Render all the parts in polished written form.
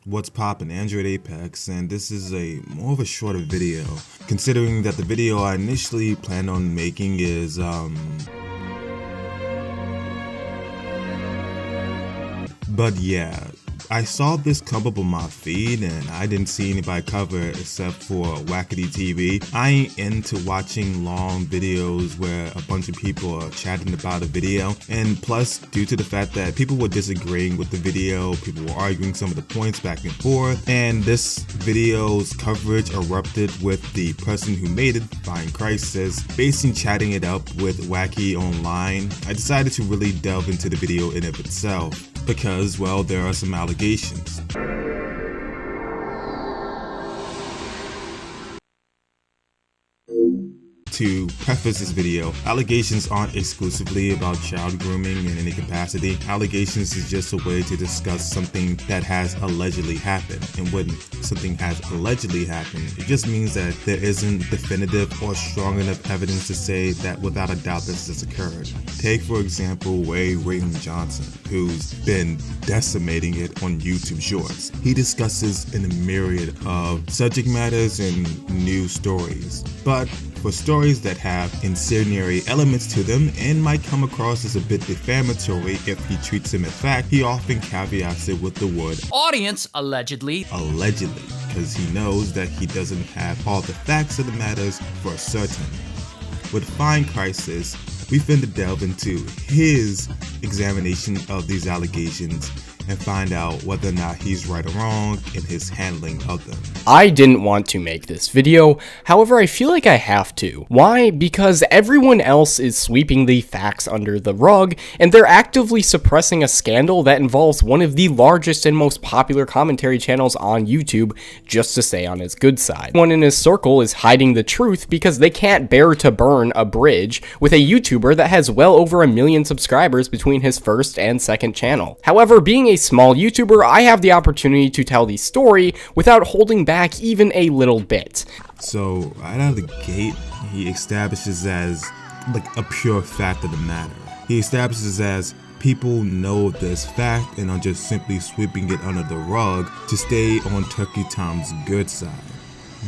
What's poppin', Android Apex, and this is a more of a shorter video, considering that the video I initially planned on making is but yeah, I saw this come up on my feed and I didn't see anybody cover it except for Wackity TV. I ain't into watching long videos where a bunch of people are chatting about a video, and plus, due to the fact that people were disagreeing with the video, people were arguing some of the points back and forth, and this video's coverage erupted with the person who made it, Findcrisis, basically chatting it up with Wacky online. I decided to really delve into the video in of itself, because, well, there are some allegations. To preface this video, allegations aren't exclusively about child grooming in any capacity. Allegations is just a way to discuss something that has allegedly happened. And when something has allegedly happened, it just means that there isn't definitive or strong enough evidence to say that without a doubt this has occurred. Take, for example, Raymond Johnson, who's been decimating it on YouTube Shorts. He discusses in a myriad of subject matters and news stories, but for stories that have incendiary elements to them and might come across as a bit defamatory if he treats them as fact, he often caveats it with the word audience allegedly, because he knows that he doesn't have all the facts of the matters for certain. With Findcrisis, we finna delve into his examination of these allegations and find out whether or not he's right or wrong in his handling of them. I didn't want to make this video, however I feel like I have to. Why? Because everyone else is sweeping the facts under the rug, and they're actively suppressing a scandal that involves one of the largest and most popular commentary channels on YouTube just to stay on his good side. One in his circle is hiding the truth because they can't bear to burn a bridge with a YouTuber that has well over 1 million subscribers between his first and second channel. However, being a small YouTuber, I have the opportunity to tell the story without holding back even a little bit. So right out of the gate, he establishes as like a pure fact of the matter. He establishes as people know this fact and are just simply sweeping it under the rug to stay on Turkey Tom's good side.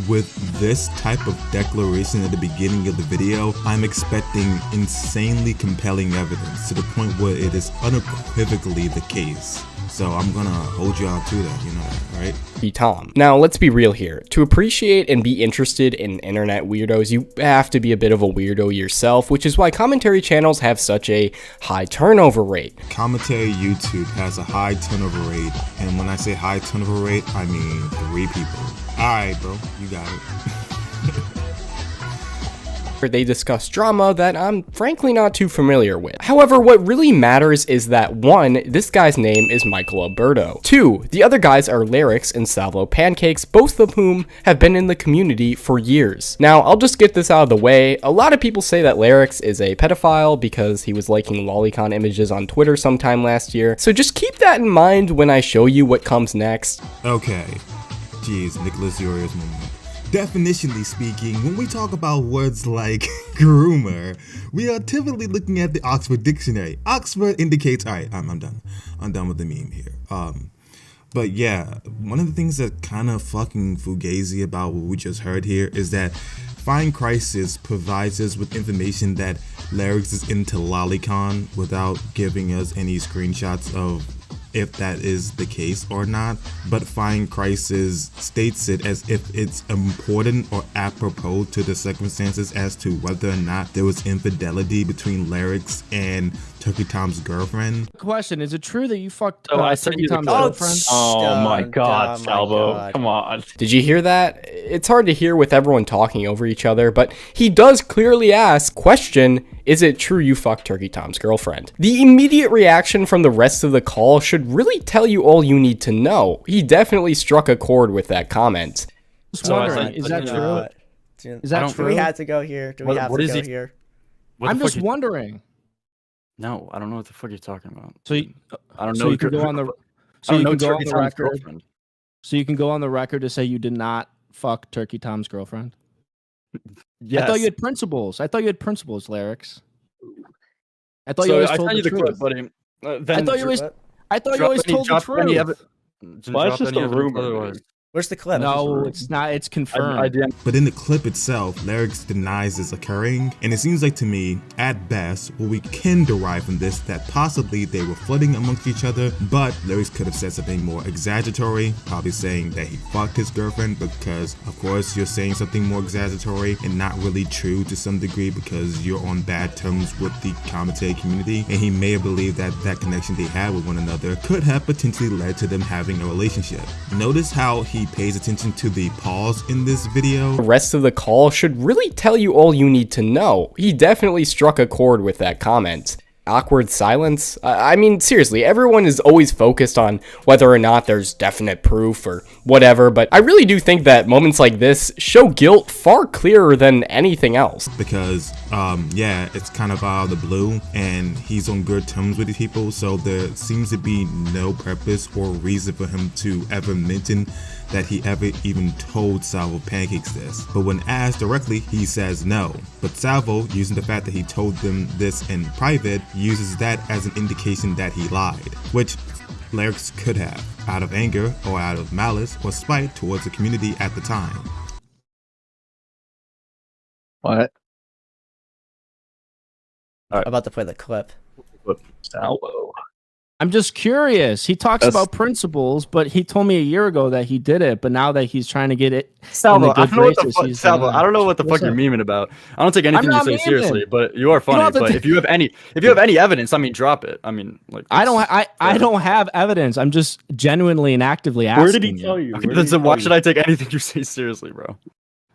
With this type of declaration at the beginning of the video, I'm expecting insanely compelling evidence to the point where it is unequivocally the case. So I'm gonna hold you out to that, you know that, right? Tom. Now, let's be real here. To appreciate and be interested in internet weirdos, you have to be a bit of a weirdo yourself, which is why commentary channels have such a high turnover rate. Commentary YouTube has a high turnover rate, and when I say high turnover rate, I mean 3 people. Alright, bro, you got it. They discuss drama that I'm frankly not too familiar with. However, what really matters is that 1, this guy's name is Michael Alberto. 2, the other guys are Lyrics and Salvo Pancakes, both of whom have been in the community for years. Now, I'll just get this out of the way. A lot of people say that Lyrics is a pedophile because he was liking lolicon images on Twitter sometime last year, so just keep that in mind when I show you what comes next. Okay, jeez, Nicholas Urias moment. Definitionally speaking, when we talk about words like groomer, we are typically looking at the Oxford Dictionary. Oxford indicates, alright, I'm done. I'm done with the meme here. But yeah, one of the things that kind of fucking fugazi about what we just heard here is that Findcrisis provides us with information that Lyrics is into lolicon without giving us any screenshots of if that is the case or not, but Findcrisis states it as if it's important or apropos to the circumstances as to whether or not there was infidelity between Lyrics and Turkey Tom's girlfriend. Question, is it true that you fucked Turkey Tom's girlfriend? Oh my god, Salvo, come on. Did you hear that? It's hard to hear with everyone talking over each other, but he does clearly ask, question, is it true you fucked Turkey Tom's girlfriend? The immediate reaction from the rest of the call should really tell you all you need to know. He definitely struck a chord with that comment. Just wondering, is that true? Is that true? Do we have to go here? Do we have to go here? I'm just wondering. No, I don't know what the fuck you're talking about. So I don't know. So you can go on the. So you can go on the record. So you can go on the record to say you did not fuck Turkey Tom's girlfriend. Yes. I thought you had principles. Lyrics. I thought you always told the truth. Clip, buddy. I thought you always told the truth. Well, it's just a rumor. Where's the clip? No, it's not. It's confirmed. But in the clip itself, Lyrics denies this occurring, and it seems like to me, at best, what we can derive from this that possibly they were flirting amongst each other, but Lyrics could have said something more exaggeratory, probably saying that he fucked his girlfriend, because of course you're saying something more exaggeratory and not really true to some degree because you're on bad terms with the commentator community, and he may have believed that that connection they had with one another could have potentially led to them having a relationship. Notice how he pays attention to the pause in this video. The rest of the call should really tell you all you need to know. He definitely struck a chord with that comment. Awkward silence? I mean, seriously, everyone is always focused on whether or not there's definite proof or whatever, but I really do think that moments like this show guilt far clearer than anything else. Because, yeah, it's kind of out of the blue, and he's on good terms with these people, so there seems to be no purpose or reason for him to ever mention that he ever even told Salvo Pancakes this. But when asked directly, he says no. But Salvo, using the fact that he told them this in private, uses that as an indication that he lied, which Lyrics could have, out of anger or out of malice or spite towards the community at the time. What? I'm about to play the clip. Salvo. I'm just curious. He talks about principles, but he told me a year ago that he did it. But now that he's trying to get it, Salvo, I don't know what the fuck. Salvo, I don't know what the fuck you're memeing about. I don't take anything you say seriously, but you are funny. But if you have any evidence, I mean, drop it. I mean, like I don't have evidence. I'm just genuinely and actively asking. Where did he tell you? Okay, then why should I take anything you say seriously, bro? All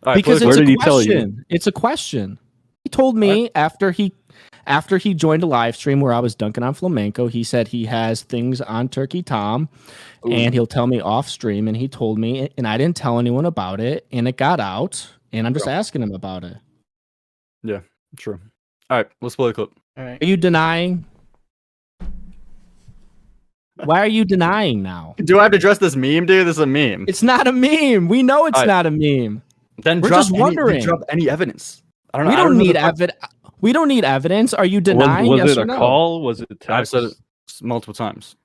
right, because it's a question. It's a question. He told me after he joined a live stream where I was dunking on flamenco, he said he has things on Turkey Tom, and he'll tell me off stream. And he told me, and I didn't tell anyone about it, and it got out. And I'm just asking him about it. Yeah, true. All right, let's play the clip. All right. Are you denying? Why are you denying now? Do I have to address this meme, dude? This is a meme. It's not a meme. We know it's not a meme. Then we're just wondering. Drop any evidence. I don't know. We don't need evidence. We don't need evidence. Are you denying? Was yes it or a no? call? Was it text? I've said it multiple times.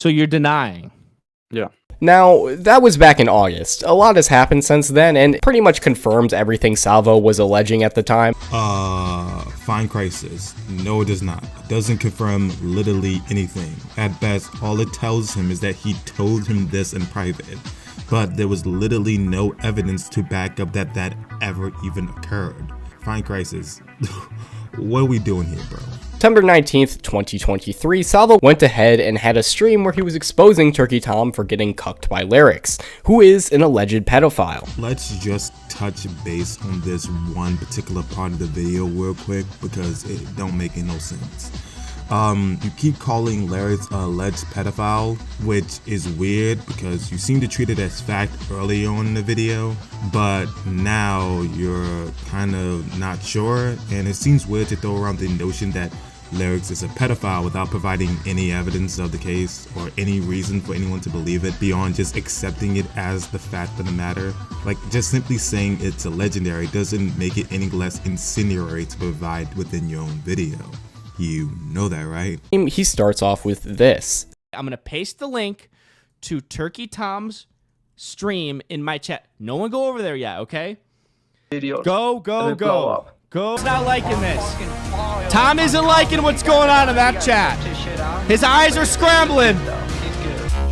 So you're denying? Yeah. Now, that was back in August. A lot has happened since then, and pretty much confirms everything Salvo was alleging at the time. Findcrisis. No, it does not. It doesn't confirm literally anything. At best, all it tells him is that he told him this in private. But there was literally no evidence to back up that that ever even occurred. Findcrisis. What are we doing here, bro? September 19th, 2023, Salvo went ahead and had a stream where he was exposing Turkey Tom for getting cucked by Lyrics, who is an alleged pedophile. Let's just touch base on this one particular part of the video real quick because it don't make no sense. You keep calling Lyrics an alleged pedophile, which is weird because you seem to treat it as fact early on in the video, but now you're kind of not sure, and it seems weird to throw around the notion that Lyrics is a pedophile without providing any evidence of the case or any reason for anyone to believe it beyond just accepting it as the fact of the matter. Like, just simply saying it's a legendary doesn't make it any less incendiary to provide within your own video. You know that, right? He starts off with this. I'm going to paste the link to Turkey Tom's stream in my chat. No one go over there yet, okay? Go. Go. He's not liking this. Tom isn't liking what's going on in that chat. His eyes are scrambling.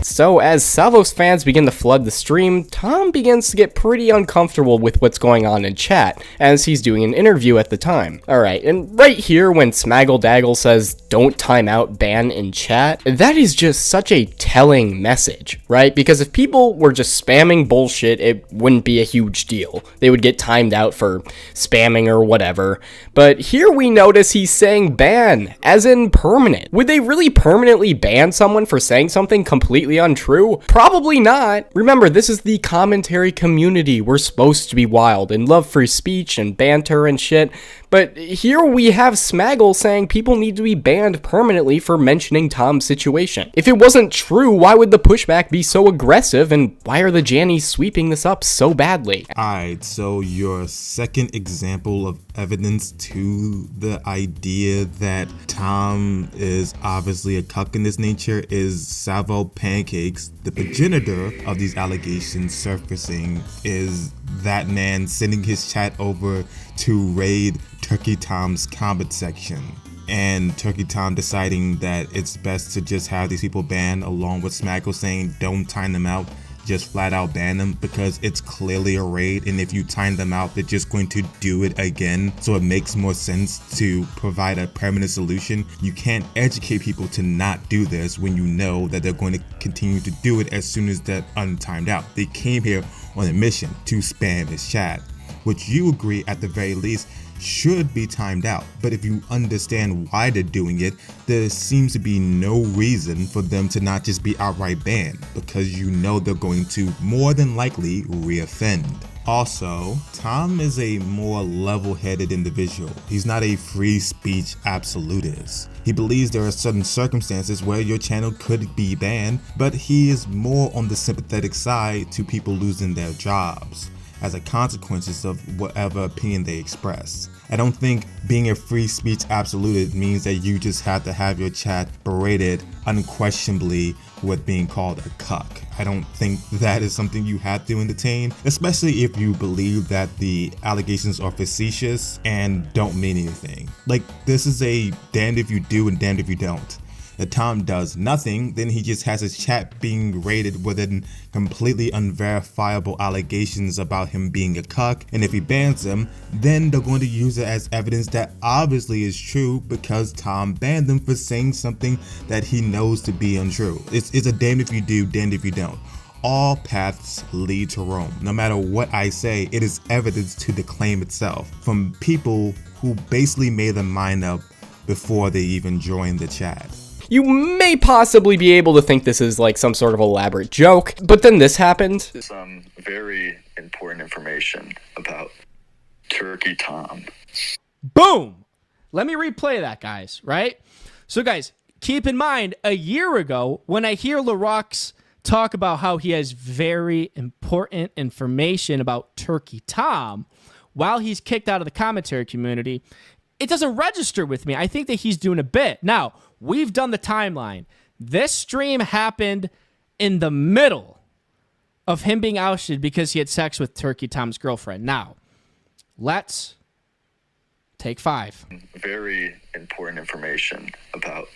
So as Salvo's fans begin to flood the stream, Tom begins to get pretty uncomfortable with what's going on in chat, as he's doing an interview at the time. Alright, and right here when Smaggle says, "Don't time out, ban in chat," that is just such a telling message, right? Because if people were just spamming bullshit, it wouldn't be a huge deal. They would get timed out for spamming or whatever. But here we notice he's saying ban, as in permanent. Would they really permanently ban someone for saying something completely untrue? Probably not. Remember, this is the commentary community. We're supposed to be wild and love free speech and banter and shit. But here we have Smaggle saying people need to be banned permanently for mentioning Tom's situation. If it wasn't true, why would the pushback be so aggressive, and why are the Jannies sweeping this up so badly? Alright, so your second example of evidence to the idea that Tom is obviously a cuck in this nature is Salvo Pancakes. The progenitor of these allegations surfacing is that man sending his chat over to raid Turkey Tom's comment section, and Turkey Tom deciding that it's best to just have these people banned, along with Smaggle saying don't time them out, just flat out ban them because it's clearly a raid, and if you time them out they're just going to do it again, so it makes more sense to provide a permanent solution. You can't educate people to not do this when you know that they're going to continue to do it as soon as they're untimed out. They came here on a mission to spam his chat, which you agree at the very least should be timed out. But if you understand why they're doing it, there seems to be no reason for them to not just be outright banned, because you know they're going to more than likely reoffend. Also, Tom is a more level-headed individual. He's not a free speech absolutist. He believes there are certain circumstances where your channel could be banned, but he is more on the sympathetic side to people losing their jobs as a consequence of whatever opinion they express. I don't think being a free speech absolutist means that you just have to have your chat berated unquestionably with being called a cuck. I don't think that is something you have to entertain, especially if you believe that the allegations are facetious and don't mean anything. Like, this is a damned if you do and damned if you don't. If Tom does nothing, then he just has his chat being raided with completely unverifiable allegations about him being a cuck, and if he bans them, then they're going to use it as evidence that obviously is true because Tom banned them for saying something that he knows to be untrue. It's a damned if you do, damned if you don't. All paths lead to Rome. No matter what I say, it is evidence to the claim itself from people who basically made their mind up before they even joined the chat. You may possibly be able to think this is like some sort of elaborate joke, but then this happened. Some very important information about Turkey Tom. Boom! Let me replay that, guys, right? So, guys, keep in mind, a year ago, when I hear LaRox talk about how he has very important information about Turkey Tom while he's kicked out of the commentary community, it doesn't register with me. I think that he's doing a bit. Now, we've done the timeline. This stream happened in the middle of him being ousted because he had sex with Turkey Tom's girlfriend. Now, let's take 5. Very important information about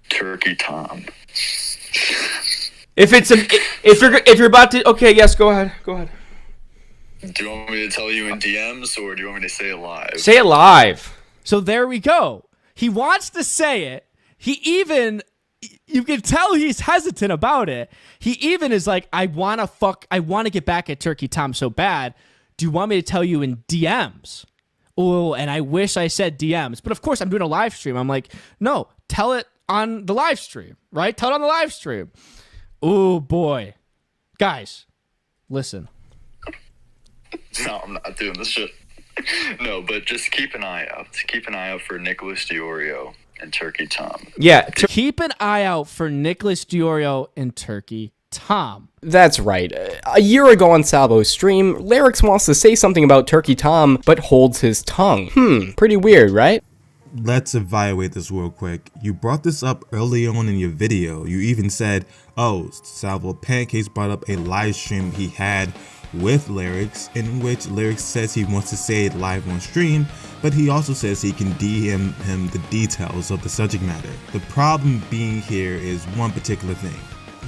Turkey Tom. If you're about to, okay, yes, go ahead. Do you want me to tell you in DMs or do you want me to say it live? Say it live. So there we go. He wants to say it. He even, you can tell he's hesitant about it. He even is like, I want to get back at Turkey Tom so bad. Do you want me to tell you in DMs? Oh, and I wish I said DMs. But of course, I'm doing a live stream. I'm like, no, tell it on the live stream, right? Tell it on the live stream. Oh, boy. Guys, listen. No, I'm not doing this shit. No, but just keep an eye out. Keep an eye out for Nicholas DiOrio and Turkey Tom. Yeah, keep an eye out for Nicholas DiOrio and Turkey Tom. That's right. A year ago on Salvo's stream, Larix wants to say something about Turkey Tom, but holds his tongue. Pretty weird, right? Let's evaluate this real quick. You brought this up early on in your video. You even said, oh, Salvo Pancakes brought up a live stream he had with Larix, in which Larix says he wants to say it live on stream, but he also says he can DM him the details of the subject matter. The problem being here is one particular thing.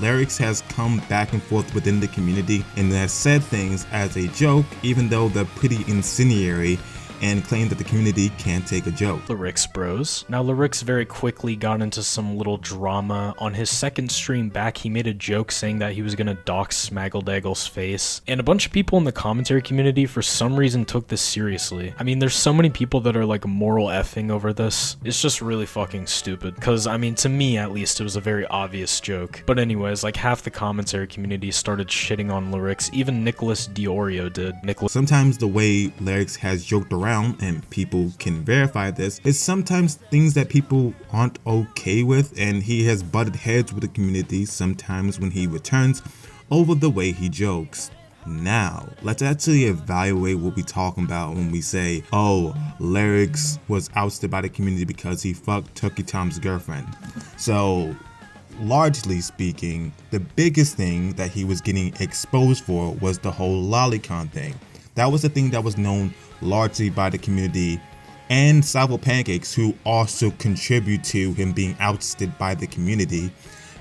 Larix has come back and forth within the community and has said things as a joke, even though they're pretty incendiary, and claimed that the community can't take a joke. Larix bros. Now Larix very quickly got into some little drama. On his second stream back, he made a joke saying that he was gonna dox Smaggledaggle's face, and a bunch of people in the commentary community for some reason took this seriously. I mean, there's so many people that are like moral effing over this. It's just really fucking stupid, because I mean, to me at least, it was a very obvious joke. But anyways, like half the commentary community started shitting on Larix. Even Nicholas DiOrio did. Sometimes the way Larix has joked around around, and people can verify this, is sometimes things that people aren't okay with, and he has butted heads with the community sometimes when he returns over the way he jokes. Now, let's actually evaluate what we're talking about when we say, oh, Lyrics was ousted by the community because he fucked Turkey Tom's girlfriend. So, largely speaking, the biggest thing that he was getting exposed for was the whole lolicon thing. That was the thing that was known largely by the community and Salvo Pancakes, who also contribute to him being ousted by the community.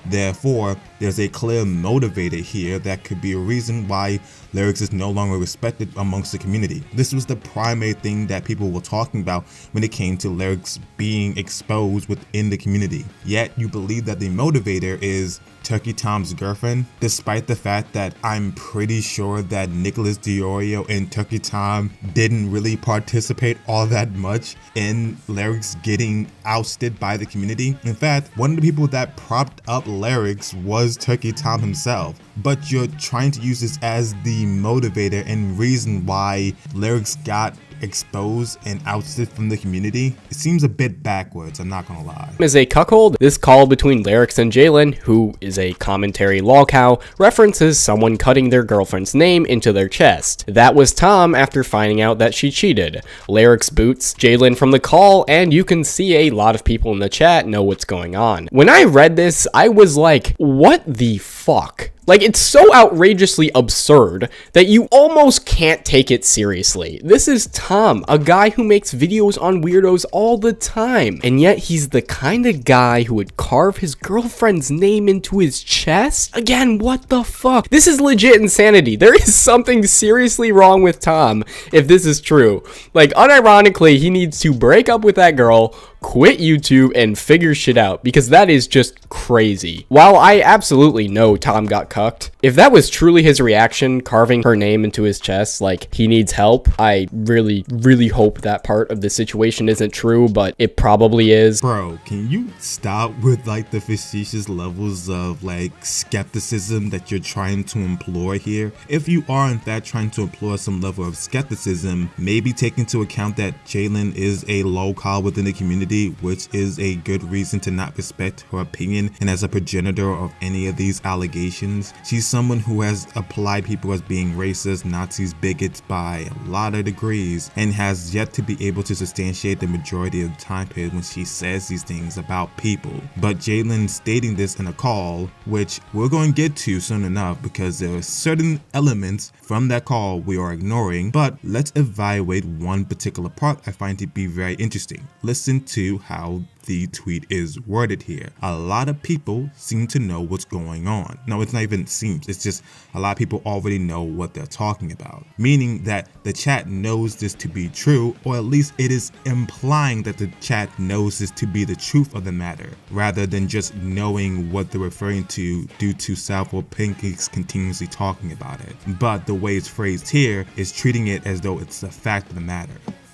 Therefore, there's a clear motivator here that could be a reason why Lyrics is no longer respected amongst the community. This was the primary thing that people were talking about when it came to Lyrics being exposed within the community. Yet, you believe that the motivator is Turkey Tom's girlfriend, despite the fact that I'm pretty sure that Nicholas DeOrio and Turkey Tom didn't really participate all that much in Lyrics getting ousted by the community. In fact, one of the people that propped up Lyrics was Turkey Tom himself. But you're trying to use this as the motivator and reason why Lyrics got exposed and ousted from the community. It seems a bit backwards, I'm not gonna lie. As a cuckold, this call between Lyrics and Jalen, who is a commentary lolcow, references someone cutting their girlfriend's name into their chest. That was Tom after finding out that she cheated. Lyrics boots Jalen from the call, and you can see a lot of people in the chat know what's going on. When I read this, I was like, what the fuck? Like, it's so outrageously absurd that you almost can't take it seriously. This is Tom, a guy who makes videos on weirdos all the time, and yet he's the kind of guy who would carve his girlfriend's name into his chest? Again, what the fuck? This is legit insanity. There is something seriously wrong with Tom if this is true. Like, unironically, he needs to break up with that girl, quit YouTube, and figure shit out, because that is just crazy. While I absolutely know Tom got cucked, if that was truly his reaction, carving her name into his chest, like he needs help, I really hope that part of the situation isn't true, but it probably is. Bro, can you stop with like the facetious levels of like skepticism that you're trying to employ here? If you are in fact trying to employ some level of skepticism, maybe take into account that Jalen is a lolcow within the community, which is a good reason to not respect her opinion, and as a progenitor of any of these allegations, she's someone who has applied people as being racist, Nazis, bigots by a lot of degrees, and has yet to be able to substantiate the majority of the time period when she says these things about people. But Jalen stating this in a call, which we're going to get to soon enough because there are certain elements from that call we are ignoring, but let's evaluate one particular part I find to be very interesting. Listen to how the tweet is worded here. A lot of people seem to know what's going on. No, it's not even seems, it's just a lot of people already know what they're talking about. Meaning that the chat knows this to be true, or at least it is implying that the chat knows this to be the truth of the matter, rather than just knowing what they're referring to due to Salvo Pancakes continuously talking about it. But the way it's phrased here is treating it as though it's the fact of the matter.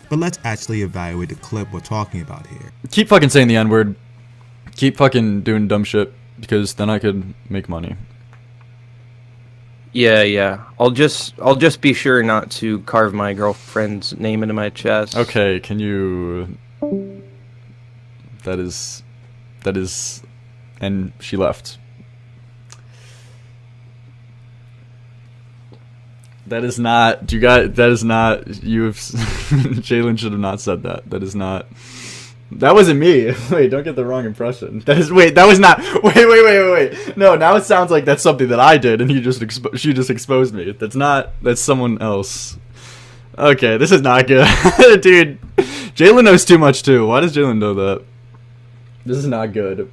But let's actually evaluate the clip we're talking about here. Keep fucking saying the N-word. Keep fucking doing dumb shit, because then I could make money. Yeah. I'll just be sure not to carve my girlfriend's name into my chest. Okay, can you... That is... And she left. That is not, Jalen should have not said that. That wasn't me. Wait, don't get the wrong impression. Wait. No, now it sounds like that's something that I did and she just exposed me. That's someone else. Okay, this is not good. Dude, Jalen knows too much too. Why does Jalen know that? This is not good.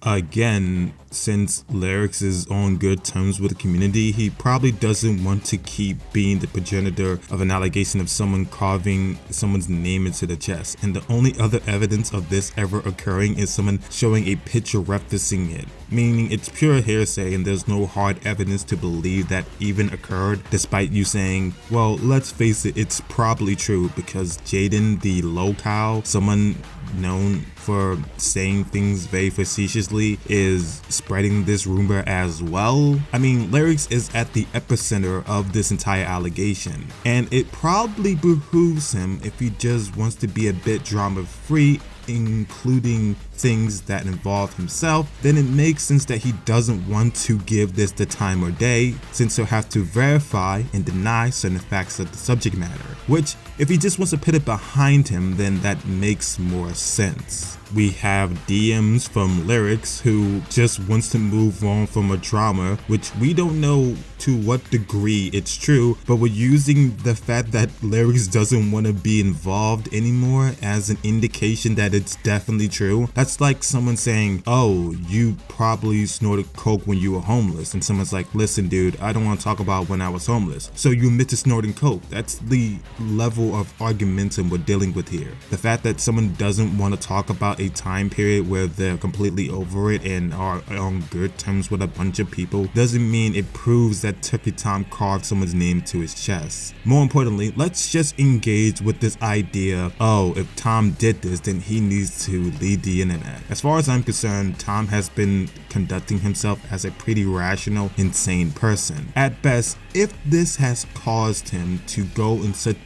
Again, since Lyrics is on good terms with the community, he probably doesn't want to keep being the progenitor of an allegation of someone carving someone's name into the chest. And the only other evidence of this ever occurring is someone showing a picture referencing it, meaning it's pure hearsay and there's no hard evidence to believe that even occurred, despite you saying, well, let's face it, it's probably true, because Jaden, the lolcow, someone known for saying things very facetious maliciously is spreading this rumor as well. I mean, Lyrics is at the epicenter of this entire allegation, and it probably behooves him, if he just wants to be a bit drama-free, including things that involve himself, then it makes sense that he doesn't want to give this the time or day, since he'll have to verify and deny certain facts of the subject matter, which if he just wants to put it behind him, then that makes more sense. We have DMs from Lyrics who just wants to move on from a drama, which we don't know to what degree it's true, but we're using the fact that Lyrics doesn't want to be involved anymore as an indication that it's definitely true. That's like someone saying, oh, you probably snorted coke when you were homeless, and someone's like, listen dude, I don't want to talk about when I was homeless, so you admit to snorting coke. That's the level of argumentum we're dealing with here. The fact that someone doesn't want to talk about a time period where they're completely over it and are on good terms with a bunch of people doesn't mean it proves that Turkey Tom carved someone's name to his chest. More importantly, let's just engage with this idea of, oh, if Tom did this, then he needs to lead the internet. As far as I'm concerned, Tom has been conducting himself as a pretty rational, insane person. At best, if this has caused him to go in such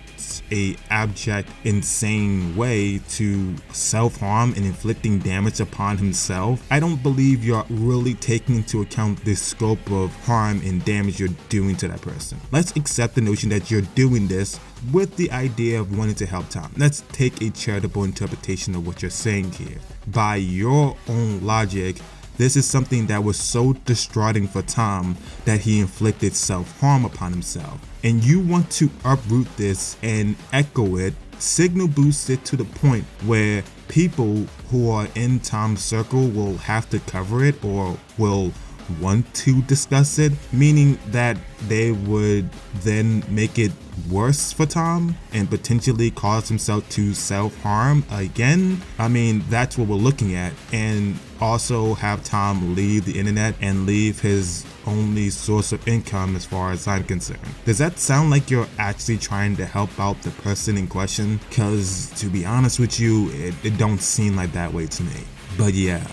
a abject, insane way to self-harm and inflicting damage upon himself, I don't believe you're really taking into account the scope of harm and damage you're doing to that person. Let's accept the notion that you're doing this with the idea of wanting to help Tom. Let's take a charitable interpretation of what you're saying here. By your own logic, this is something that was so distraughting for Tom that he inflicted self-harm upon himself. And you want to uproot this and echo it, signal boost it to the point where people who are in Tom's circle will have to cover it or will want to discuss it, meaning that they would then make it worse for Tom and potentially cause himself to self-harm again. I mean, that's what we're looking at. And also have Tom leave the internet and leave his only source of income as far as I'm concerned. Does that sound like you're actually trying to help out the person in question? Because to be honest with you, it don't seem like that way to me. But yeah,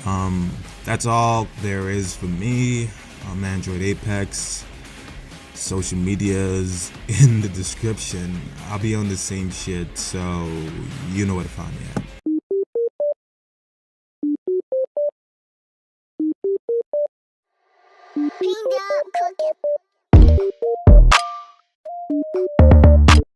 that's all there is for me. I'm Android Apex. Social media's in the description. I'll be on the same shit, so you know where to find me at.